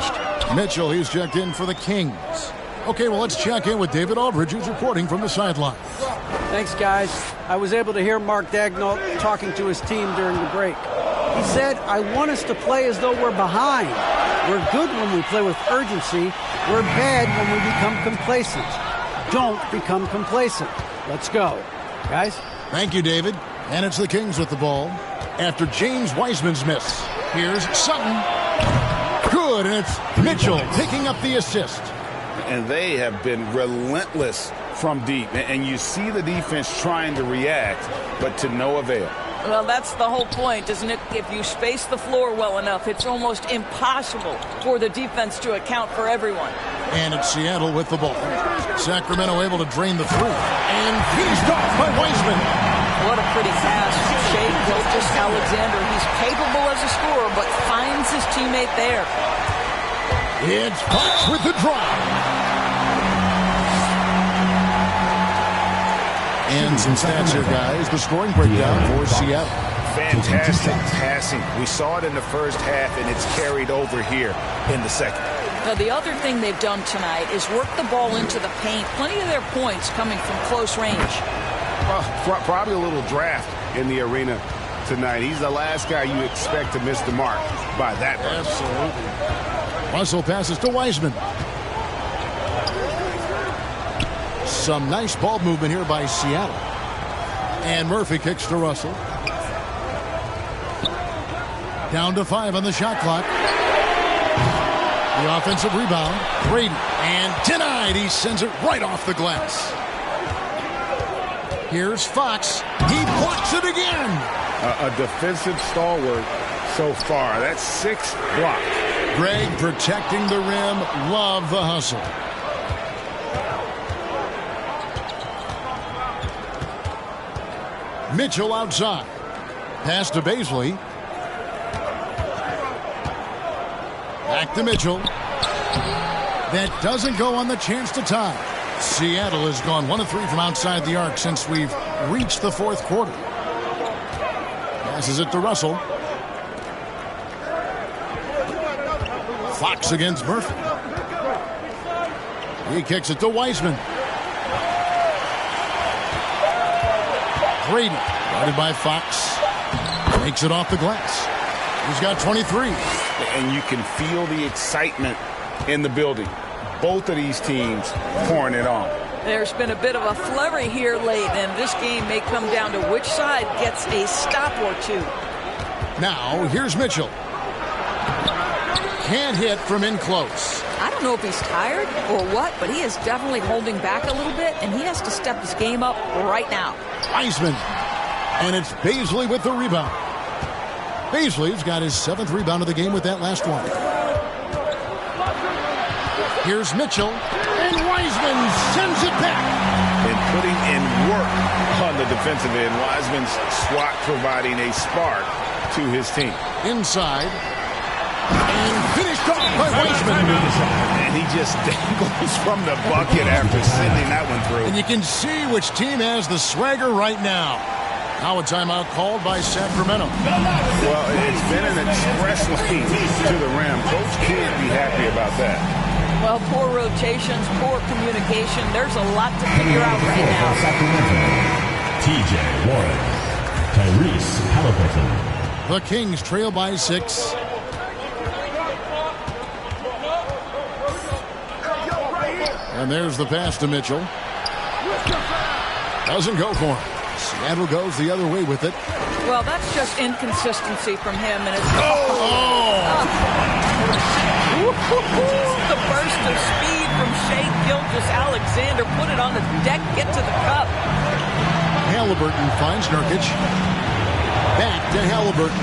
Mitchell, he's checked in for the Kings. Okay, well, let's check in with David Aldridge, who's reporting from the sideline. Thanks, guys. I was able to hear Mark Daigneault talking to his team during the break. He said, I want us to play as though we're behind. We're good when we play with urgency. We're bad when we become complacent. Don't become complacent. Let's go. Guys? Thank you, David. And it's the Kings with the ball. After James Wiseman's miss, here's Sutton. Good, and it's Mitchell picking up the assist. And they have been relentless from deep. And you see the defense trying to react, but to no avail. Well, that's the whole point, isn't it? If you space the floor well enough, it's almost impossible for the defense to account for everyone. And it's Seattle with the ball. Sacramento able to drain the three. And finished off by Wiseman. What a pretty pass from Shea Gilgeous-Alexander. He's capable as a scorer, but finds his teammate there. It's Fox with the drive. And some stats here, guys. The scoring breakdown for Seattle. Fantastic passing. We saw it in the first half, and it's carried over here in the second. Now, the other thing they've done tonight is work the ball into the paint. Plenty of their points coming from close range. Well, probably a little draft in the arena tonight. He's the last guy you expect to miss the mark by that much. Absolutely. Russell passes to Wiseman. Some nice ball movement here by Seattle. And Murphy kicks to Russell. Down to 5 on the shot clock. The offensive rebound. Brady. And denied. He sends it right off the glass. Here's Fox. He blocks it again. A defensive stalwart so far. That's 6 blocks. Greg protecting the rim. Love the hustle. Mitchell outside. Pass to Baisley. Back to Mitchell. That doesn't go on the chance to tie. Seattle has gone 1 of 3 from outside the arc since we've reached the fourth quarter. Passes it to Russell. Fox against Murphy. He kicks it to Wiseman. Brady, guarded by Fox, makes it off the glass. He's got 23. And you can feel the excitement in the building. Both of these teams pouring it on. There's been a bit of a flurry here late, and this game may come down to which side gets a stop or two. Now, here's Mitchell. Can't hit from in close. I don't know if he's tired or what, but he is definitely holding back a little bit, and he has to step his game up right now. Wiseman. And it's Baisley with the rebound. Baisley's got his 7th rebound of the game with that last one. Here's Mitchell. And Wiseman sends it back. And putting in work on the defensive end. Wiseman's swat providing a spark to his team. Inside. And finished off by Wiseman. And he just dangles from the bucket after sending that one through. And you can see which team has the swagger right now. Now a timeout called by Sacramento. Well, it's been an express lane to the rim. Coach can't be happy about that. Well, poor rotations, poor communication. There's a lot to figure out right now. TJ Warren, Tyrese Halliburton. The Kings trail by 6. And there's the pass to Mitchell. Doesn't go for him. Seattle goes the other way with it. Well, that's just inconsistency from him. And it's the burst of speed from Shea Gilgeous-Alexander. Put it on the deck, get to the cup. Halliburton finds Nurkic. Back to Halliburton.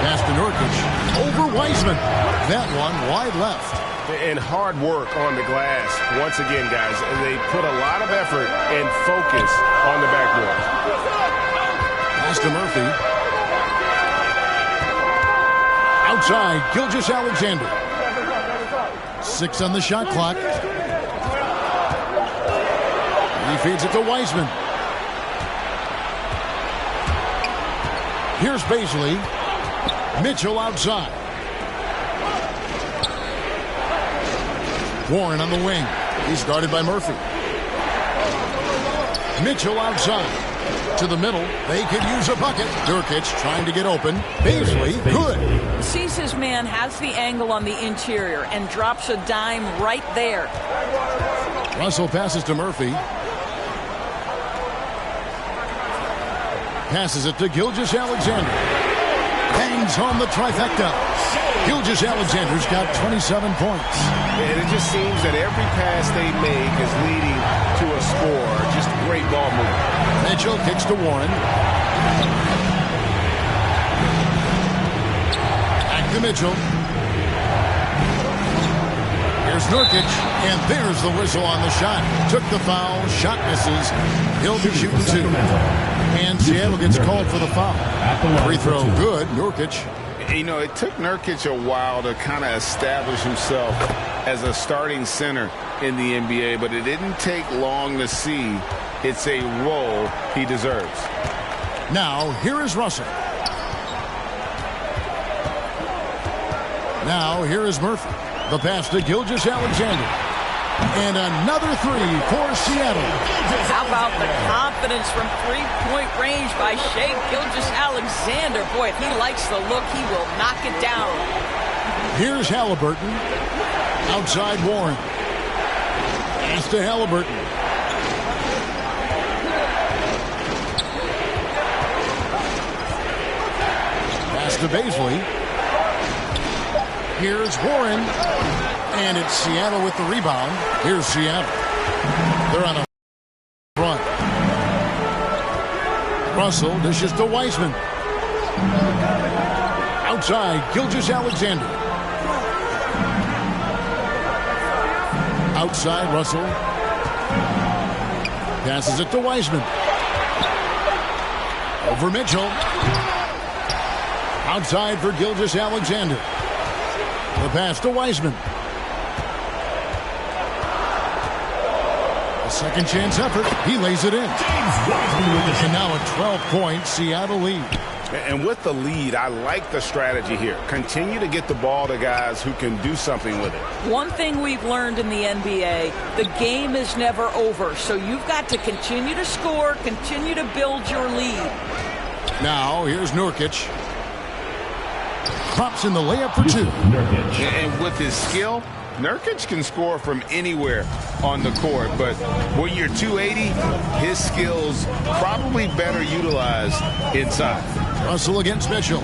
Pass to Nurkic. Over Wiseman. That one wide left. And hard work on the glass. Once again, guys, they put a lot of effort and focus on the backboard. Pass to Murphy. Outside, Gilgeous-Alexander. 6 on the shot clock. He feeds it to Wiseman. Here's Baisley. Mitchell outside. Warren on the wing. He's guarded by Murphy. Mitchell outside. To the middle. They could use a bucket. Nurkic trying to get open. Baisley, good. Sees his man, has the angle on the interior, and drops a dime right there. Russell passes to Murphy. Passes it to Gilgeous-Alexander. Bangs home the trifecta. Gilgeous-Alexander's got 27 points. And it just seems that every pass they make is leading to a score. Just great ball movement. Mitchell kicks to Warren. Back to Mitchell. Here's Nurkic, and there's the whistle on the shot. Took the foul, shot misses. He'll be shooting 2. And Seattle gets called for the foul. Free throw good, Nurkic. You know, it took Nurkic a while to kind of establish himself as a starting center in the NBA, but it didn't take long to see it's a role he deserves. Now, here is Russell. Now, here is Murphy. The pass to Gilgeous-Alexander. And another 3 for Seattle. How about the confidence from three-point range by Shai Gilgeous-Alexander? Boy, if he likes the look, he will knock it down. Here's Halliburton. Outside Warren. Pass to Halliburton. Pass to Baisley. Here's Warren. And it's Seattle with the rebound. Here's Seattle. They're on a run. Russell dishes to Wiseman. Outside, Gilgeous-Alexander. Outside, Russell. Passes it to Wiseman. Over Mitchell. Outside for Gilgeous-Alexander. The pass to Wiseman. Second chance effort. He lays it in. And now a 12-point Seattle lead. And with the lead, I like the strategy here. Continue to get the ball to guys who can do something with it. One thing we've learned in the NBA, the game is never over. So you've got to continue to score, continue to build your lead. Now, here's Nurkic. Pops in the layup for 2. And with his skill, Nurkic can score from anywhere on the court, but when you're 280, his skills probably better utilized inside. Russell against Mitchell.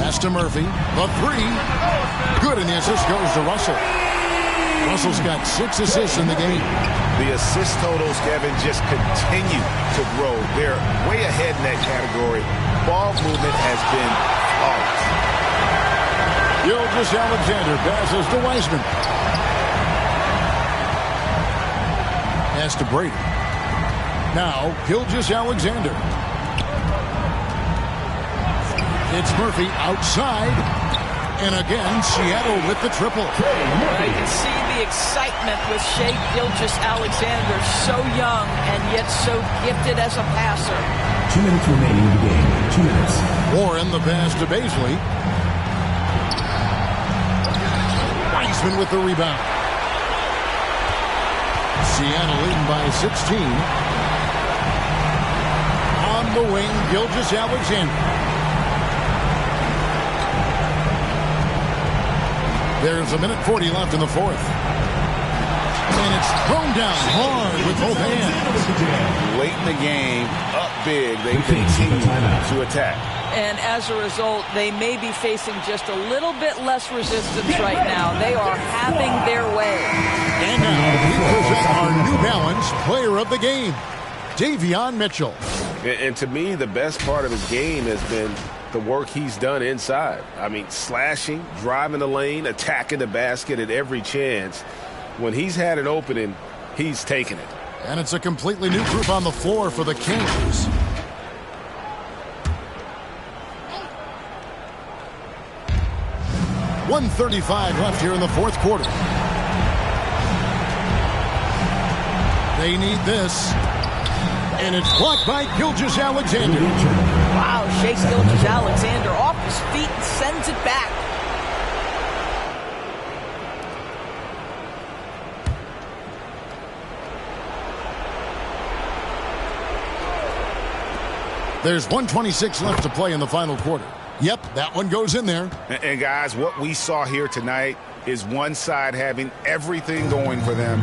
Pass to Murphy. The 3. Good, and the assist goes to Russell. Russell's got 6 assists in the game. The assist totals, Kevin, just continue to grow. They're way ahead in that category. Ball movement has been flawless. Gilgeous-Alexander passes to Wiseman. Pass to Brady. Now, Gilgeous-Alexander. It's Murphy outside. And again, Seattle with the triple. You can see the excitement with Shai Gilgeous-Alexander. So young and yet so gifted as a passer. 2 minutes remaining in the game. 2 minutes. Warren, the pass to Baisley. Wiseman with the rebound. Seattle leading by 16. On the wing, Gilgeous-Alexander. There's 1:40 left in the 4th. And it's thrown down hard with both hands. Late in the game, up big, they continue to attack. And as a result, they may be facing just a little bit less resistance right now. They are having their way. And now we present our New Balance player of the game, Davion Mitchell. And to me, the best part of his game has been the work he's done inside. I mean, slashing, driving the lane, attacking the basket at every chance. When he's had an opening, he's taken it. And it's a completely new group on the floor for the Kings. .135 left here in the 4th quarter. They need this. And it's blocked by Gilgeous-Alexander. Wow, Shai Gilgeous-Alexander off his feet and sends it back. There's 1:26 left to play in the final quarter. Yep, that one goes in there. And guys, what we saw here tonight is one side having everything going for them.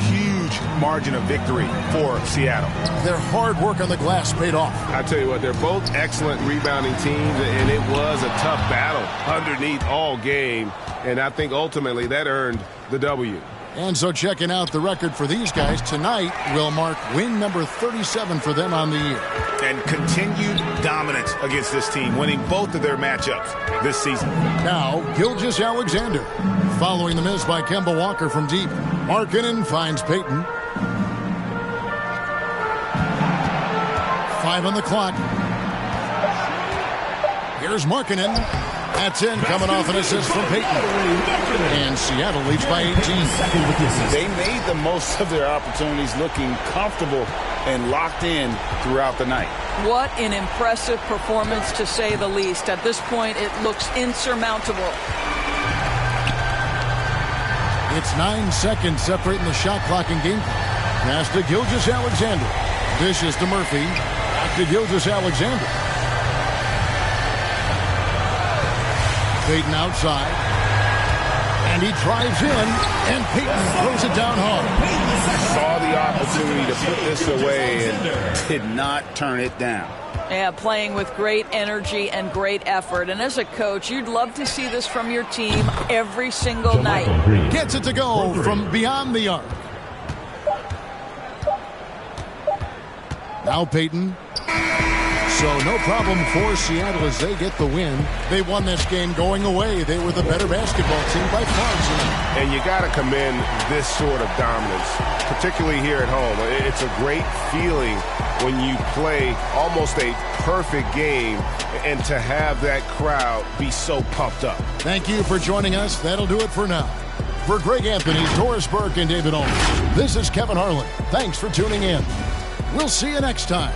Huge margin of victory for Seattle. Their hard work on the glass paid off. I tell you what, they're both excellent rebounding teams, and it was a tough battle underneath all game, and I think ultimately that earned the W. And so checking out the record for these guys tonight will mark win number 37 for them on the year. And continued dominance against this team, winning both of their matchups this season. Now, Gilgeous-Alexander. Following the miss by Kemba Walker from deep. Markkanen finds Payton. 5 on the clock. Here's Markkanen. That's in, coming off an assist from Payton. And Seattle leads by 18. They made the most of their opportunities, looking comfortable and locked in throughout the night. What an impressive performance, to say the least. At this point, it looks insurmountable. It's 9 seconds separating the shot clock and game clock. Pass to Gilgeous-Alexander. Dishes to Murphy. Back to Gilgeous-Alexander. Payton outside. And he drives in. And Payton throws it down hard. Saw the opportunity to put this away and did not turn it down. Yeah, playing with great energy and great effort. And as a coach, you'd love to see this from your team every single night. Gets it to go from beyond the arc. Now Payton. So no problem for Seattle as they get the win. They won this game going away. They were the better basketball team by far tonight. And you got to commend this sort of dominance, particularly here at home. It's a great feeling when you play almost a perfect game and to have that crowd be so pumped up. Thank you for joining us. That'll do it for now. For Greg Anthony, Doris Burke, and David Aldridge, this is Kevin Harlan. Thanks for tuning in. We'll see you next time.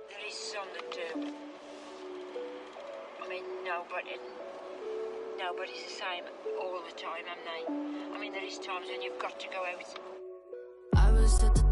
There is something to. I mean, nobody's the same all the time, am they? I mean, there is times when you've got to go out. I was at the